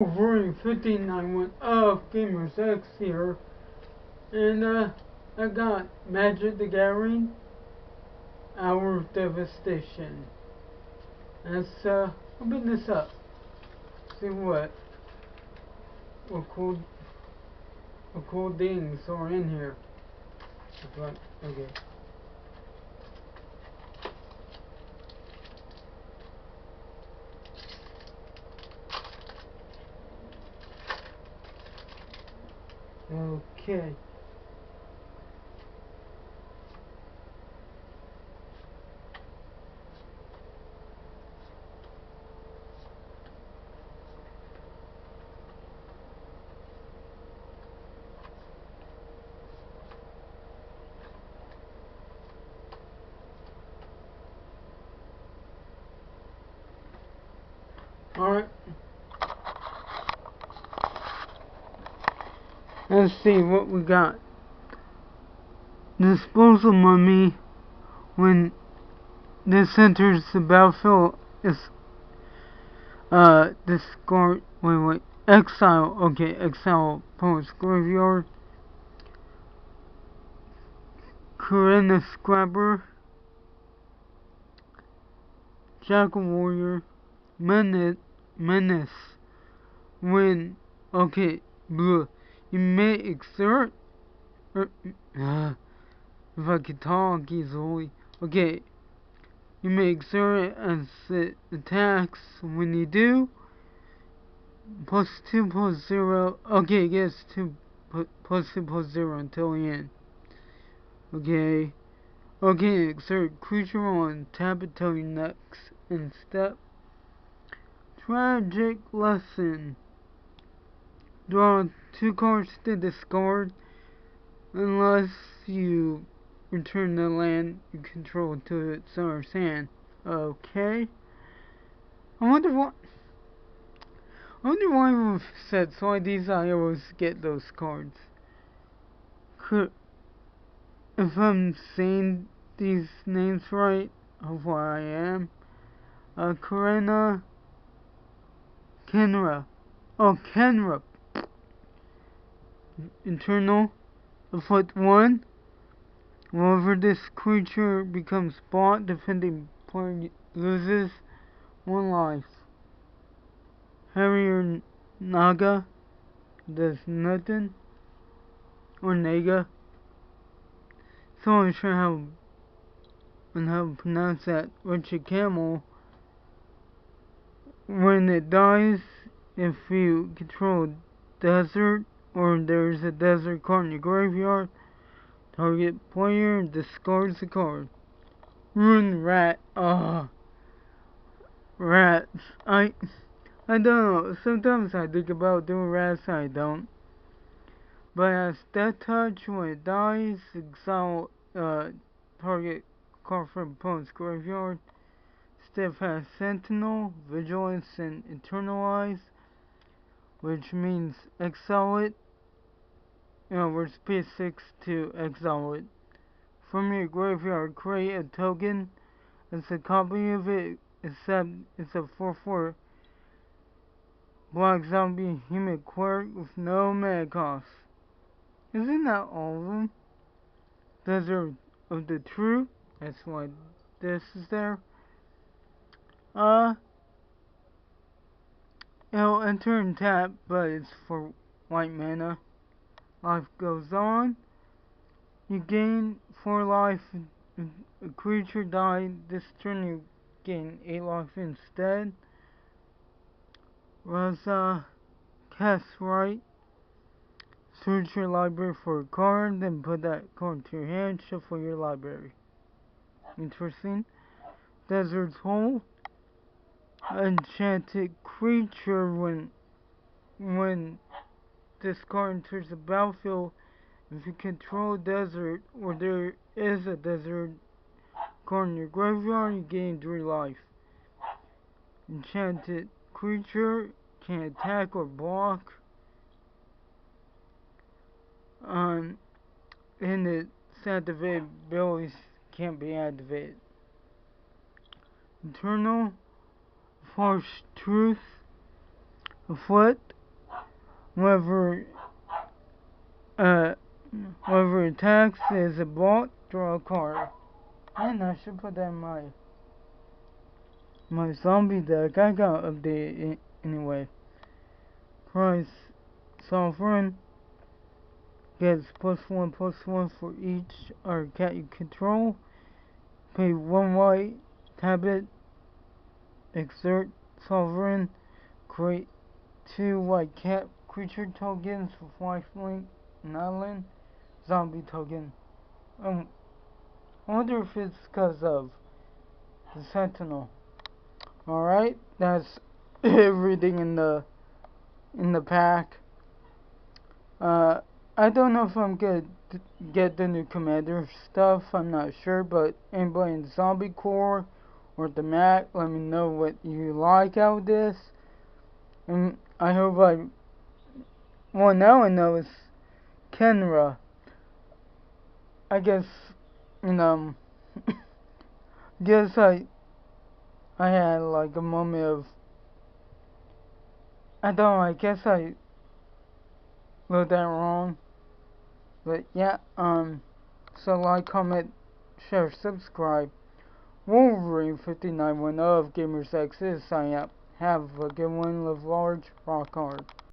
Roaring 1591 of Gamers X here, and I got Magic the Gathering, Hour of Devastation. Let's open this up. See what cool things are in here. Okay. Okay. Alright. Let's see what we got. Disposal mummy. When this enters the battlefield, is discard. Wait. Exile. Okay, exile opponent's graveyard. Karina Scrabber. Jackal Warrior. Menace. When, okay, blue. You may exert. If I could talk easily. Okay. You may exert it as it attacks. When you do, +2/+0. Okay, it gets +2/+0 until the end. Okay. Okay, exert creature on tap until your next end step. Tragic lesson. Draw 2 cards to discard unless you return the land you control to its owner's hand. Okay. I wonder why we said so. I these I always get those cards. If I'm saying these names right, hopefully I am. Karina Kenra. Oh, Kenra. Internal. Afflict 1. Whenever this creature becomes bought, defending player loses 1 life. Harrier Naga does nothing. Or Naga. So I'm sure how to pronounce that. Richard Camel. When it dies, if you control desert or there's a desert card in your graveyard, target player discards the card. Rune Rat. Rats. I don't know. Sometimes I think about doing rats, I don't. But as Death Touch, when it dies, exile target card from opponent's graveyard. Steadfast Sentinel, Vigilance, and Internalize, which means exile it. In other words, pay 6 to exile it. From your graveyard, create a token as a copy of it, except it's a 4/4 black zombie human cleric with no mana cost. Isn't that all of them? Desert of the True, that's why this is there. It'll enter and tap, but it's for white mana. Life goes on. You gain 4 life. If a creature died this turn, you gain 8 life instead. Raza cast right. Search your library for a card, then put that card to your hand. Shuffle your library. Interesting. Desert's Hole. Enchanted creature when this card enters the battlefield, if you control a desert or there is a desert card in your graveyard, you gain 3 life. Enchanted creature can attack or block. And its activated abilities can't be activated. Eternal Harsh Truth. foot. Whenever whenever attacks is a block, draw a card. And I should put that in my zombie deck. I got updated anyway. Price Sovereign gets +1/+1 for each cat you control. Pay 1 white, tap it, exert Sovereign, create 2 white cat creature tokens with lifelink and island, zombie token. I wonder if it's because of the Sentinel. Alright, that's everything in the pack. I don't know if I'm gonna get the new Commander stuff, I'm not sure, but anybody in Zombie Corps or the Mac, let me know what you like out of this. And I hope well, now I know it's Kenra. I guess, guess I had like a moment of, I don't know, I guess I wrote that wrong. But yeah, so like, comment, share, subscribe. Wolverine5910 of Gamers X is signing up. Have a good one, live large, rock hard.